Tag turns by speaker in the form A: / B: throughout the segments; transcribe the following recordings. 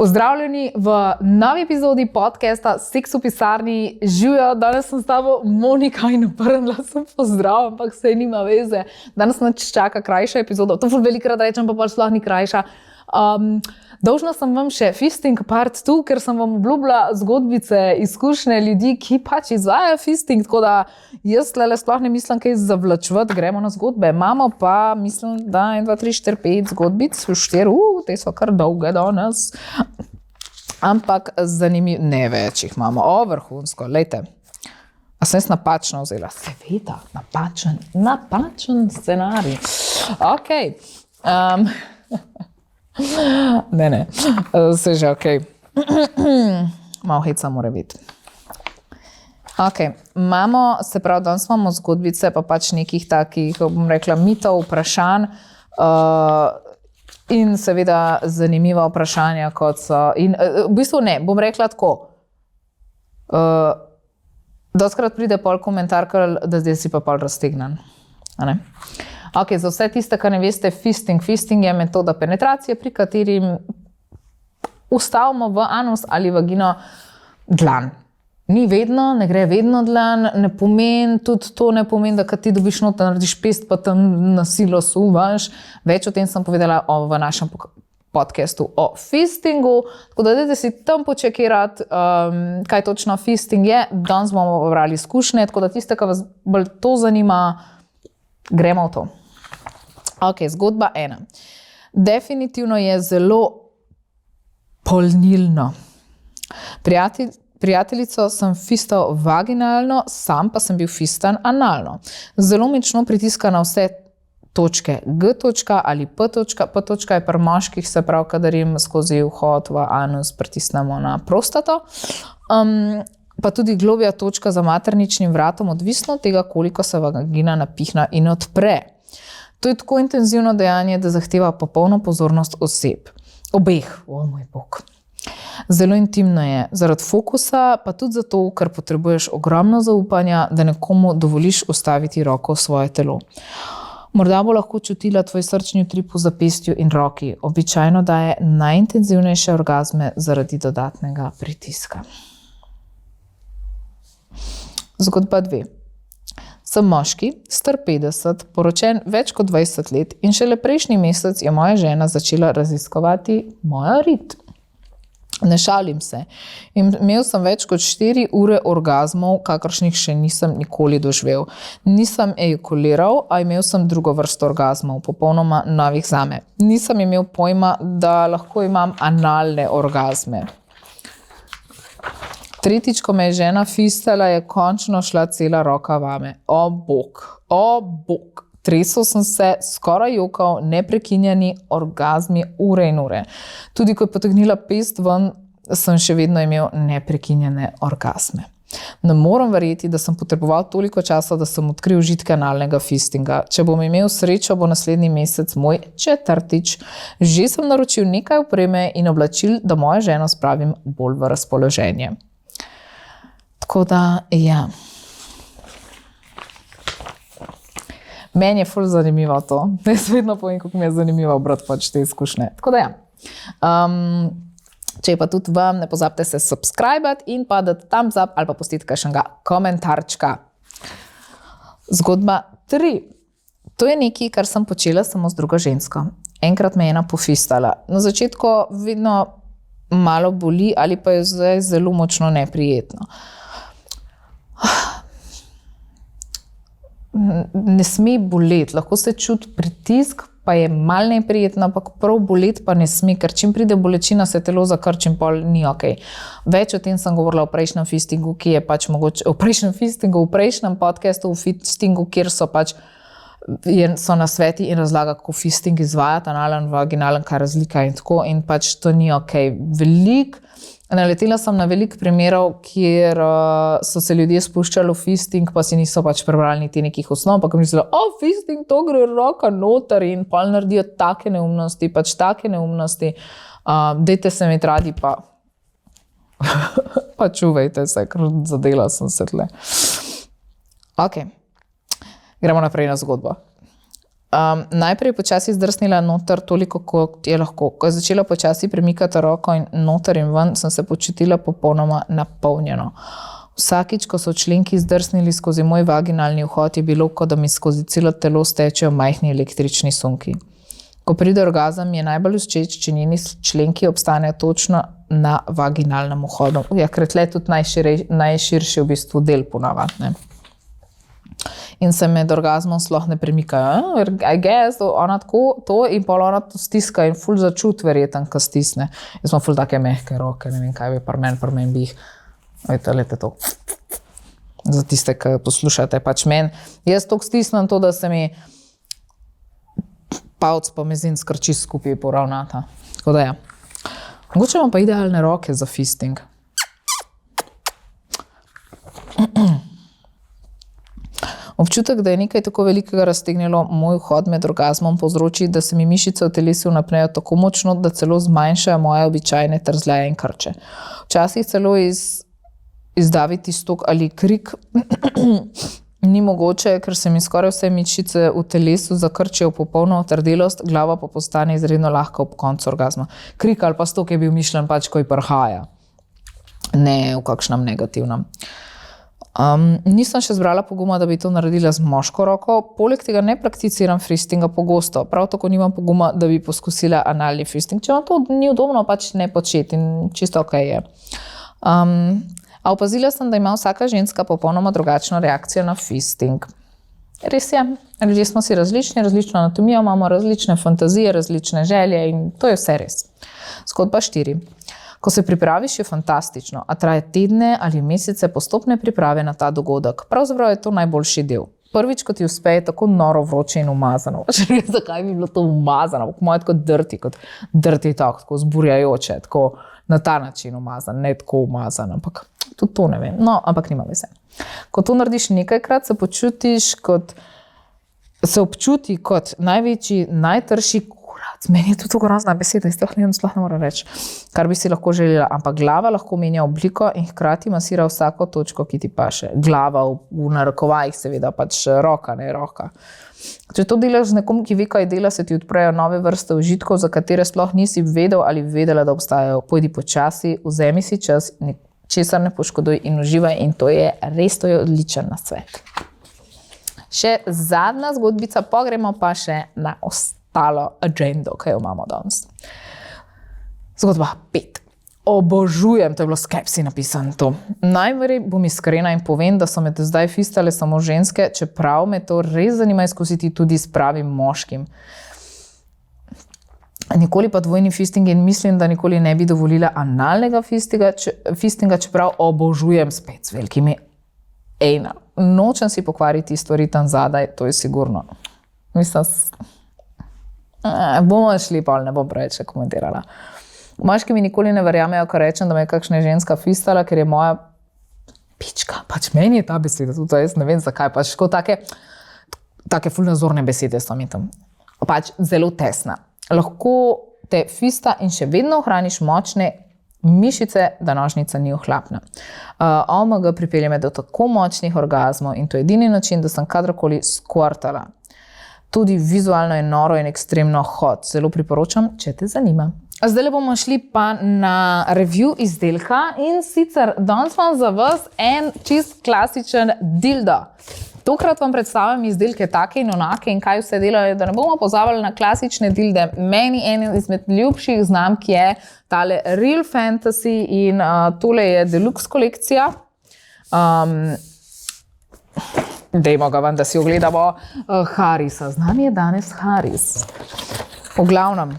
A: Pozdravljeni v novi epizodi podcasta Seks v pisarni. Živijo, danes sem s tabo Monika in obrnila sem pozdrav, ampak se nima veze. Danes nas čaka krajša epizoda. To velikokrat rečem, pa pač sploh ni krajša. Dolžna sem vam še fisting part 2, ker sem vam obljubila zgodbice, izkušnje ljudi, ki pač izvajajo fisting, tako da jaz tlele sploh ne mislim kaj zavlačevati, gremo na zgodbe. Imamo pa, mislim, da 1, 2, 3, 4, 5 zgodbic, 4, te so kar dolge danes. Ampak zanimivo, ne več jih imamo, vrhunsko, lejte. A sem jaz napačno vzela? Seveda, napačen scenarij. Okej. Ne, se že okej. Malo heca mora biti. Okej, imamo, se pravi, danes imamo zgodbice, pa pač nekih takih, bom rekla, mitov, vprašanj in seveda zanimiva vprašanja, kot so. In v bistvu ne, bom rekla tako. Dostkrat pride pol komentar, da zdaj si pa pol raztegnen. A ne? Ok, za vse tiste, kar ne veste, fisting je metoda penetracije, pri katerim ustavimo v anus ali vagino dlan. Ni vedno, ne gre vedno dlan, ne pomeni, tudi to ne pomeni, da kad ti dobiš not, da narediš pest, pa tam na silo suvaš. Več o tem sem povedala v našem podcastu o fistingu, tako da dajte si tam počekirati, kaj točno fisting je. Danes bomo pobrali izkušnje, tako da tiste, ki vas bolj to zanima, gremo v to. Ok, zgodba 1. Definitivno je zelo polnilno. Prijateljico sem fistal vaginalno, sam pa sem bil fistan analno. Zelo močno pritiska na vse točke. G točka ali P točka. P točka je pri moških, se pravi, kadar jim skozi vhod v anus pritisnemo na prostato. Pa tudi globja točka za materničnim vratom, odvisno od tega, koliko se vagina napihna in odpre. To je tako intenzivno dejanje, da zahteva popolno pozornost oseb. Obeh, moj bog. Zelo intimno je, zaradi fokusa, pa tudi zato, ker potrebuješ ogromno zaupanja, da nekomu dovoliš ustaviti roko v svoje telo. Morda bo lahko čutila tvoj srčni utrip v zapestju in roki. Običajno daje najintenzivnejše orgazme zaradi dodatnega pritiska. Zgodba 2. Sem moški, star 50, poročen več kot 20 let in šele prejšnji mesec je moja žena začela raziskovati moja rit. Ne šalim se. Imel sem več kot 4 ure orgazmov, kakršnih še nisem nikoli doživel. Nisem ejakuliral, a imel sem drugo vrsto orgazmov, popolnoma novih zame. Nisem imel pojma, da lahko imam analne orgazme. Tretjič, ko me je žena fistala, je končno šla cela roka vame. O bog. Tresel sem se, skoraj jokal, neprekinjeni orgazmi ure in ure. Tudi ko je potegnila pest ven, sem še vedno imel neprekinjene orgazme. Ne moram verjeti, da sem potreboval toliko časa, da sem odkril užitke analnega fistinga. Če bom imel srečo, bo naslednji mesec moj 4. Že sem naročil nekaj opreme in oblačil, da mojo ženo spravim bolj v razpoloženje. Tako da, ja. Meni je ful zanimivo to. Jaz vedno povem, kako mi je zanimivo brati pač te izkušnje. Tako da, ja. Če pa tudi vam, ne pozabite se subscribati in pa dati thumbs up ali pa pustiti kakšnega komentarčka. Zgodba 3. To je nekaj, kar sem počela samo z drugo žensko. Enkrat me je ena pofistala. Na začetku vedno malo boli ali pa je zdaj zelo močno neprijetno. Ne sme boleti, lahko se čuti pritisk, pa je malo neprijetno, ampak prav boleti pa ne sme, ker čim pride bolečina, se telo zakrči in pol ni okej. Več o tem sem govorila v prejšnjem fistingu, ki je pač mogoče, v prejšnjem podcastu v fistingu, kjer so pač so nasveti in razlaga, kako fisting izvajati, analen, vaginalen, kaj razlika in tako, in pač to ni okej. Naletela sem na veliko primerov, kjer so se ljudje spuščali v fisting, pa si niso pač prebrali niti nekih osnov, pa ko mislili, fisting, to gre roka noter in pol naredijo take neumnosti, dajte se imeti radi, pa čuvajte se, ker zadela sem se tle. Ok, gremo naprej na zgodbo. Najprej počasi zdrsnila noter toliko, kot je lahko. Ko je začela počasi premikati roko in noter in ven, sem se počutila popolnoma napolnjeno. Vsakič, ko so členki zdrsnili skozi moj vaginalni vhod, je bilo, kot da mi skozi celo telo stečejo majhni električni sunki. Ko pride orgazem, mi je najbolj všeč, če njeni členki obstanejo točno na vaginalnem vhodu. Ja, ker tle tudi najširši v bistvu del ponavad, ne. In se med orgazmom sploh ne premikajo. I guess, ona tako to in pol ona to stiska in ful začut verjeten, ko stisne. Jaz imam ful take mehke roke, ne vem, kaj bi pri meni bi jih. Lete to. Za tiste, ki poslušate, pač meni. Jaz toliko stisnem to, da se mi palc pa mezin skrči skupaj poravnata. Tako da ja. Mogoče imam pa idealne roke za fisting. Občutek, da je nekaj tako velikega raztegnilo moj vhod med orgazmom, povzroči, da se mi mišice v telesu napnejo tako močno, da celo zmanjšajo moje običajne trzljaje in krče. Včasih celo izdaviti stok ali krik ni mogoče, ker se mi skoraj vse mišice v telesu zakrčijo v popolno otrdelost, glava pa postane izredno lahka ob koncu orgazma. Krik ali pa stok je bil mišljen pač, ko ji prhaja. Ne v kakšnem negativnem. Nisem še zbrala poguma, da bi to naredila z moško roko. Poleg tega ne prakticiram fistinga pogosto. Prav tako nimam poguma, da bi poskusila analni fisting. Če vam to ni udobno, pač ne početi in čisto okej je. A opazila sem, da ima vsaka ženska popolnoma drugačno reakcijo na fisting. Res je, ljudje smo si različni, različno anatomijo, imamo različne fantazije, različne želje in to je vse res. Zgodba 4. Ko se pripraviš, je fantastično, a traje tedne ali mesece postopne priprave na ta dogodek. Pravzaprav je to najboljši del. Prvič, ko ti uspe, je tako noro vroče in umazano. Zakaj bi bilo to umazano? Moje tako drti talk, tako zburjajoče, tako na ta način umazan, ne tako umazan, ampak tudi to ne vem. No, ampak nima veze. Ko to narediš nekajkrat, se občuti kot največji, najtrši meni je tudi grozna beseda, sploh ne moram reči, kar bi si lahko želela, ampak glava lahko menja obliko in hkrati masira vsako točko, ki ti paše. Glava v narekovajih seveda, pač roka, ne roka. Če to delaš z nekom, ki ve, kaj dela, se ti odprejo nove vrste užitkov, za katere sploh nisi vedel ali vedela, da obstajajo. Pojdi počasi, vzemi si čas, česar ne poškoduj in uživaj in to je odličen nasvet. Še zadnja zgodbica, pogremo pa še na agendo, ki jo imamo danes. Zgodba 5. Obožujem, to je bilo skepsi napisano to. Najverj bom iskrena in povem, da so me zdaj fistale samo ženske, čeprav me to res zanima izkusiti tudi s pravim moškim. Nikoli pa dvojni fisting in mislim, da nikoli ne bi dovolila analnega fistinga, čeprav obožujem spet s velikimi ejna. Nočem si pokvariti stvari tam zadaj, to je sigurno. Mislim, bomo šli pol, ne bom preveč komentirala. Moški mi nikoli ne verjamejo, ko rečem, da me je kakšna ženska fistala, ker je moja pička. Pač meni je ta beseda, tudi jaz ne vem zakaj, pač take ful nazorne besede so mi tam. Pač zelo tesna. Lahko te fista in še vedno ohraniš močne mišice, da nožnica ni ohlapna. OMG pripelje me do tako močnih orgazmov in to je edini način, da sem kadarkoli skvartala. Tudi vizualno je noro in ekstremno hot. Zelo priporočam, če te zanima. Zdaj bomo šli pa na review izdelka in sicer danes imam za vas en čist klasičen dildo. Tokrat vam predstavljam izdelke take in onake in kaj vse delajo, da ne bomo pozabili na klasične dilde. Meni en izmed ljubših znamk je tale Real Fantasy in tole je deluxe kolekcija. Dajmo ga ven, da si ogledamo Harrisa. Z nami je danes Harris. V glavnem,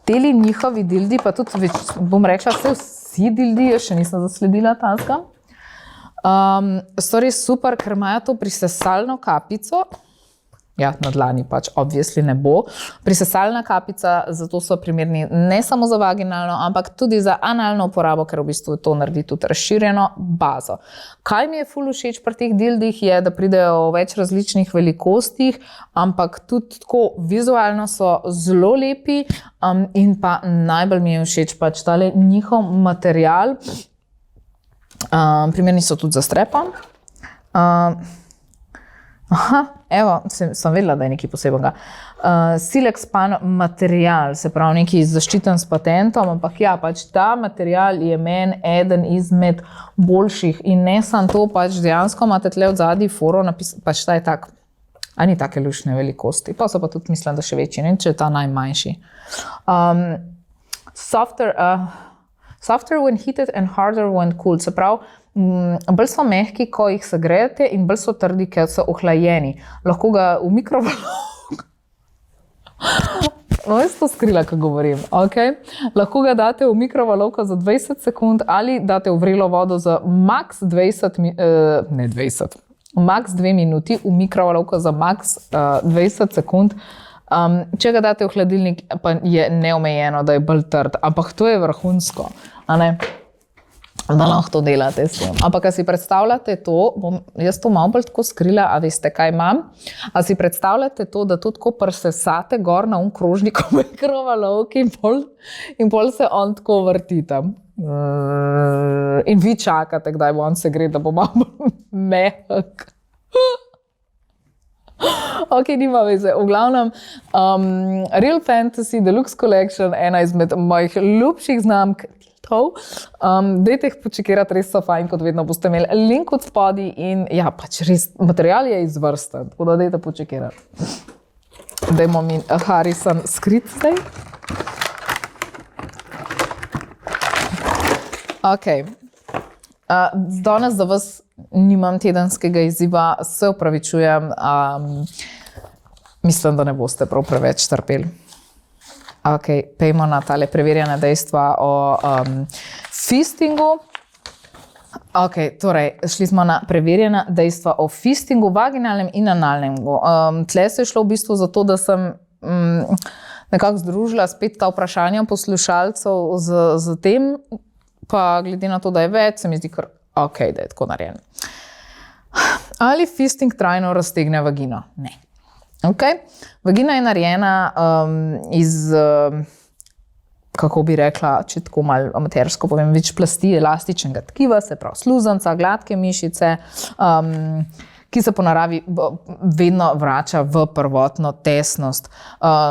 A: teli njihovi dildi, pa tudi, bom rekla, vsi dildi, še nisem zasledila tazga. So res super, ker imajo to prisesalno kapico. Ja, na dlani pač obviously ne bo. Prisesalna kapica, zato so primerni ne samo za vaginalno, ampak tudi za analno uporabo, ker v bistvu to naredi tudi razširjeno bazo. Kaj mi je ful všeč pri teh dildih je, da pridejo v več različnih velikostih, ampak tudi tako vizualno so zelo lepi in pa najbolj mi je všeč pač tale njihov material. Primerni so tudi za strepon. Aha, evo, sem vedela, da je nekaj posebnega. Silexpan material, se pravi neki zaščiten s patentom, ampak ja, pač ta material je meni eden izmed boljših in ne samo to, pač dejansko imate tle od zadnji foro napisano, pač ta je tak, a ni take lušne velikosti, pa so pa tudi mislim, da še večji, ne, če je ta najmanjši. Softer when heated and harder when cooled, se pravi, bolj so mehki, ko jih segrejete in bolj so trdi, ker so ohlajeni. Lahko ga v mikrovalovko... Jaz to skrila, ko govorim. Okay. Lahko ga date v mikrovalovko za 20 sekund ali date v vrelo vodo za max 2 minuti, v mikrovalovko za max 20 sekund. Če ga date v hladilnik, pa je neomejeno, da je bolj trd. Ampak to je vrhunsko, a ne? Da lahko to delate s tem. Ampak, a si predstavljate to, jaz to malo bolj tako skrila, a veste, kaj imam? A si predstavljate to, da to tako prsesate gor na krožnik v mikrovalovki in pol se on tako vrti tam. In vi čakate, kdaj bo on se gre, da bo malo mehak. Ok, nima veze. V glavnem, Real Fantasy Deluxe Collection, ena izmed mojih ljubših znamk, dajte jih počekirati, res so fajn, kot vedno boste imeli link od spodaj in ja, pač res, material je izvrsten, tako da dajte počekirati. Dajmo mi Harrison skrit zdaj. Ok. Danes za vas nimam tedenskega izziva, se opravičujem, mislim, da ne boste prav preveč trpeli. Ok, pejmo na tale preverjene dejstva o fistingu. Ok, torej, šli smo na preverjena dejstva o fistingu, vaginalnem in analnem. Tle se je šlo v bistvu zato, da sem nekako združila spet ta vprašanja poslušalcev z tem, pa glede na to, da je več, se mi zdi kar ok, da je tako narejen. Ali fisting trajno raztegne vagino? Ne. Okay. Vagina je narejena iz, kako bi rekla, če tako malo amatersko povem, več plasti elastičnega tkiva, se pravi sluzanca, gladke mišice, ki se po naravi vedno vrača v prvotno tesnost.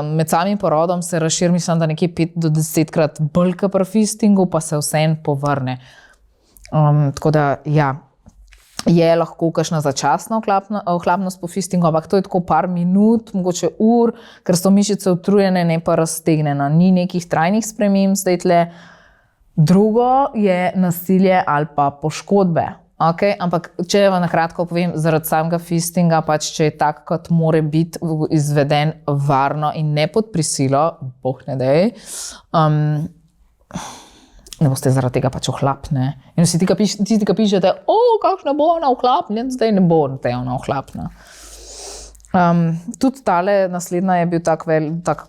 A: Med samim porodom se razširi, mislim, da nekje 5 do 10krat bolj kot pri fistingu, pa se vseeno povrne. Tako da, ja, je lahko kakšna začasna ohlapnost po fistingu, ampak to je tako par minut, mogoče ur, ker so mišice utrujene, ne pa raztegnjene. Ni nekih trajnih sprememb zdaj tle. Drugo je nasilje ali pa poškodbe. Okay? Ampak če vam na kratko povem, zaradi samega fistinga, pač če je tak, kot more biti izveden varno in ne pod prisilo, boh ne dej, ne boste zaradi tega pač ohlapne. In vsi tisti, ki pišete, kakšna bo ona ohlapna, zdaj ne bo te ona ohlapna. Tudi tale naslednja je bil tak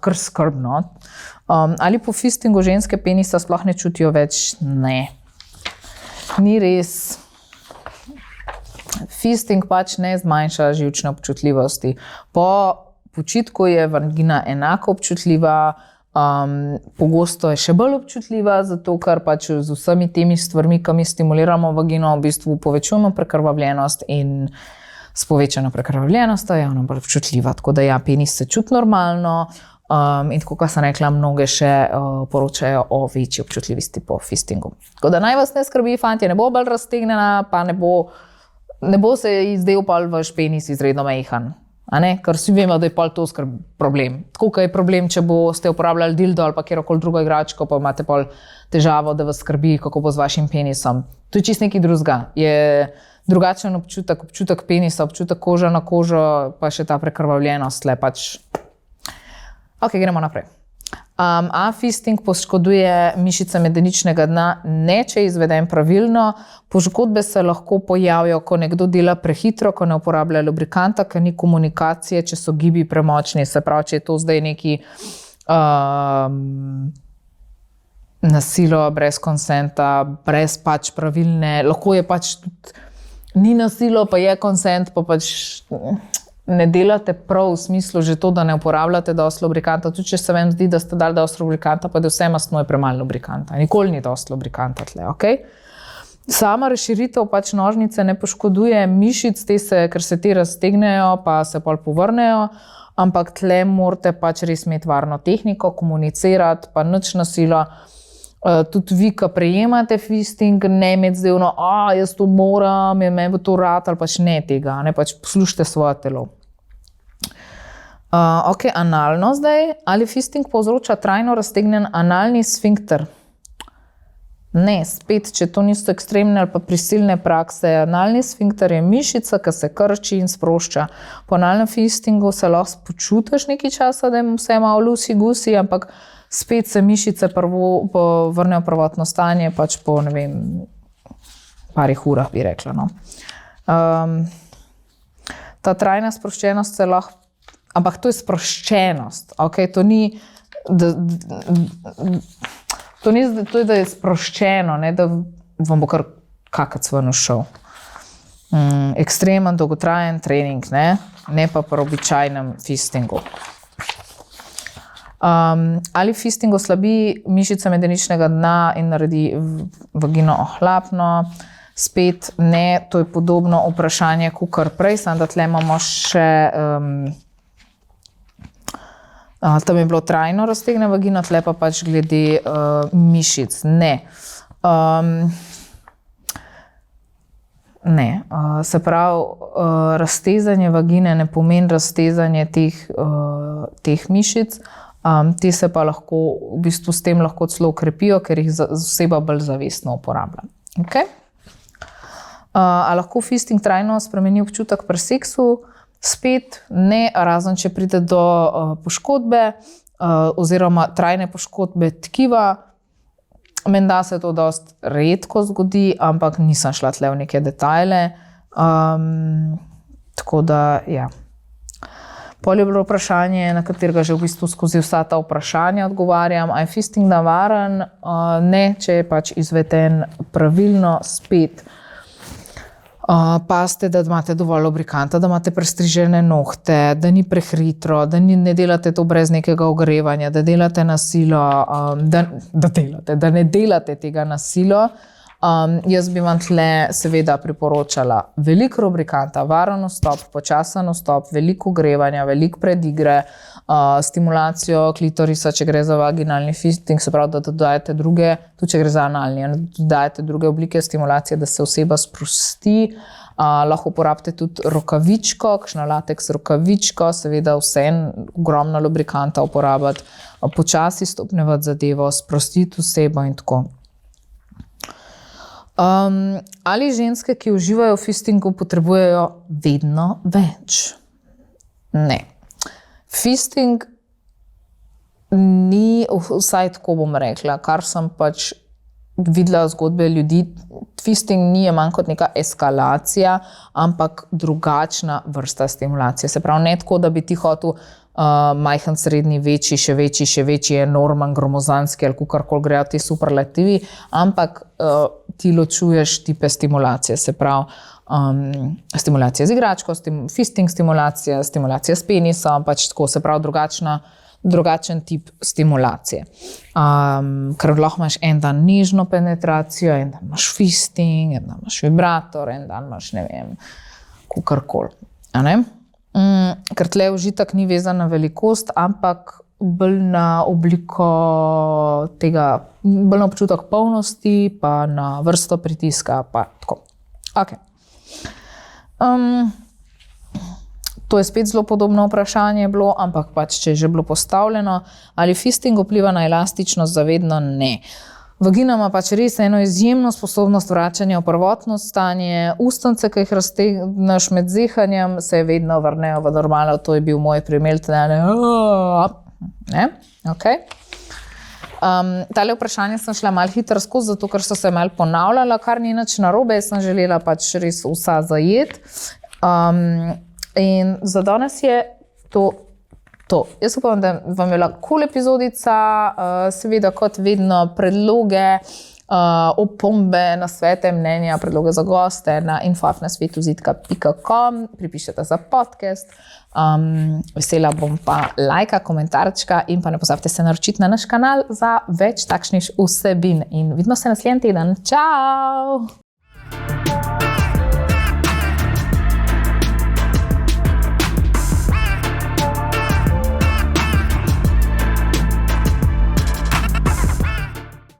A: kar skrbno. Ali po fistingu ženske penisa sploh ne čutijo več? Ne. Ni res. Fisting pač ne zmanjša živčne občutljivosti. Po počitku je vagina enako občutljiva, pogosto je še bolj občutljiva, zato ker pač z vsemi temi stvarmi, ki mi stimuliramo vagino, v bistvu povečujemo prekrvavljenost in s povečano prekrvavljenostjo je ona bolj občutljiva. Tako da ja, penis se čuti normalno in tako, kot sem rekla, mnoge še poročajo o večji občutljivosti po fistingu. Tako da naj vas ne skrbi, fantje, ne bo bolj raztegnjena, pa ne bo se izdel pol vaš penis izredno majhen. Ker vsi vemo, da je pol to problem. Tako, kot je problem, če boste uporabljali dildo ali pa kjerokoli drugo igračko, pa imate pol težavo, da vas skrbi, kako bo z vašim penisom. To je čisto nekaj drugega. Je drugačen občutek penisa, občutek koža na kožo, pa še ta prekrvavljenost. Ok, gremo naprej. A fisting poškoduje mišice medeničnega dna? Ne, če je izveden pravilno. Poškodbe se lahko pojavijo, ko nekdo dela prehitro, ko ne uporablja lubrikanta, ker ni komunikacije, če so gibi premočni. Se pravi, če je to zdaj neki nasilo brez konsenta, brez pač pravilne, lahko je pač tudi, ni nasilo, pa je konsent, pa pač ne delate prav v smislu že to, da ne uporabljate dosti lubrikanta. Tudi če se vam zdi, da ste dali dosti lubrikanta, pa da vse mastno je premalo lubrikanta. Nikoli ni dosti lubrikanta tle, ok? Sama razširitev pač nožnice ne poškoduje mišic, ker se te raztegnejo, pa se pol povrnejo, ampak tle morate pač res imeti varno tehniko, komunicirati, pa nič na silo. Tudi vi, ki prejemate fisting, ne imeti zdaj jaz to moram, meni bo to rad, ali pač ne tega, ne, pač poslušajte svoje telo. Ok, analno zdaj. Ali fisting povzroča trajno raztegnjen analni sfinkter? Ne, spet, če to niso ekstremne ali pa prisilne prakse. Analni sfinkter je mišica, ki se krči in sprošča. Po analnem fistingu se lahko počutiš nekaj časa, da je vse malo lusi-gusi, ampak spet se mišice vrnejo v prvotno stanje, pač po, ne vem, parih urah bi rekla. No. Ta trajna sproščenost se lahko, ampak to je sproščenost, ok, to je, da je sproščeno, ne, da vam bo kar kakac ven šel. Ekstremen, dolgotrajen trening, ne pa po običajnem fistingu. Ali fisting oslabi mišice medeničnega dna in naredi vagino ohlapno? Spet ne, to je podobno vprašanje, kakor prej, samo da tle imamo še... tam je bilo trajno raztegne vagina, tle pa pač glede mišic. Ne. Se pravi, raztezanje vagine ne pomeni raztezanje teh mišic, te se pa lahko, v bistvu s tem lahko celo ukrepijo, ker jih oseba bolj zavestno uporablja. Okay? A lahko fisting trajno spremeni občutek pri seksu? Spet ne, razen če pride do poškodbe oziroma trajne poškodbe tkiva. Menda se to dosti redko zgodi, ampak nisem šla tle v neke detajle. Tako da, ja. Pol je bilo vprašanje, na katerega že v bistvu skozi vsa ta vprašanja odgovarjam. A je fisting navaren? Ne, če je pač izveden pravilno, spet. Pazite, da imate dovolj lubrikanta, da imate prestrižene nohte, da ni prehitro, da ne delate to brez nekega ogrevanja, da delate na silo, da ne delate tega na silo. Jaz bi vam tle seveda priporočala veliko lubrikanta, varen vstop, počasen vstop, veliko ogrevanja, veliko predigre, stimulacijo klitorisa, če gre za vaginalni fisting, se pravi, da dodajate druge, tudi če gre za analni, dodajate druge oblike stimulacije, da se oseba sprosti. Lahko uporabite tudi rokavičko, kakšno lateks rokavičko, seveda vseeno ogromno lubrikanta uporabiti, počasi stopnjevati zadevo, sprostiti osebo in tako. Ali ženske, ki uživajo v fistingu, potrebujejo vedno več? Ne. Fisting ni, vsaj tako bom rekla, kar sem pač videla zgodbe ljudi, fisting ni manj kot neka eskalacija, ampak drugačna vrsta stimulacije. Se pravi, ne tako, da bi ti hotel majhen, srednji, večji, še večji, enormen, gromozanski ali kakorkoli grejo ti superlativi, ampak ti ločuješ tipe stimulacije. Se pravi, stimulacija z igračko, fisting stimulacija, stimulacija s penisom, pač tako, se pravi drugačen tip stimulacije. Ker lahko imaš en dan nežno penetracijo, en dan imaš fisting, en dan imaš vibrator, en dan imaš, ne vem, kakorkoli. Ker tle užitek ni vezan na velikost, ampak bolj na obliko tega, bolj na občutek polnosti, pa na vrsto pritiska, pa tako. Ok. To je spet zelo podobno vprašanje bilo, ampak pač, če je že bilo postavljeno, ali fisting vpliva na elastičnost zavedno? Ne. Vagina ima pač res eno izjemno sposobnost vračanja v prvotno stanje, ustnice, ki jih raztegneš med zehanjem, se vedno vrnejo v normalo, to je bil moj primer, ne? Ok. Tale vprašanje sem šla malo hitro skozi, zato ker so se malo ponavljala, kar ni nič narobe, jaz sem želela pač res vsa zajeti. In za danes je to. Jaz upam, da vam je bila cool epizodica, seveda kot vedno predloge, opombe, nasvete, mnenja, predloge za goste na info@nasvetuzitka.com, pripišete za podcast. Vesela bom pa lajka, komentarčka in pa ne pozabite se naročiti na naš kanal za več takšnih vsebin. In vidimo se naslednji teden. Čau!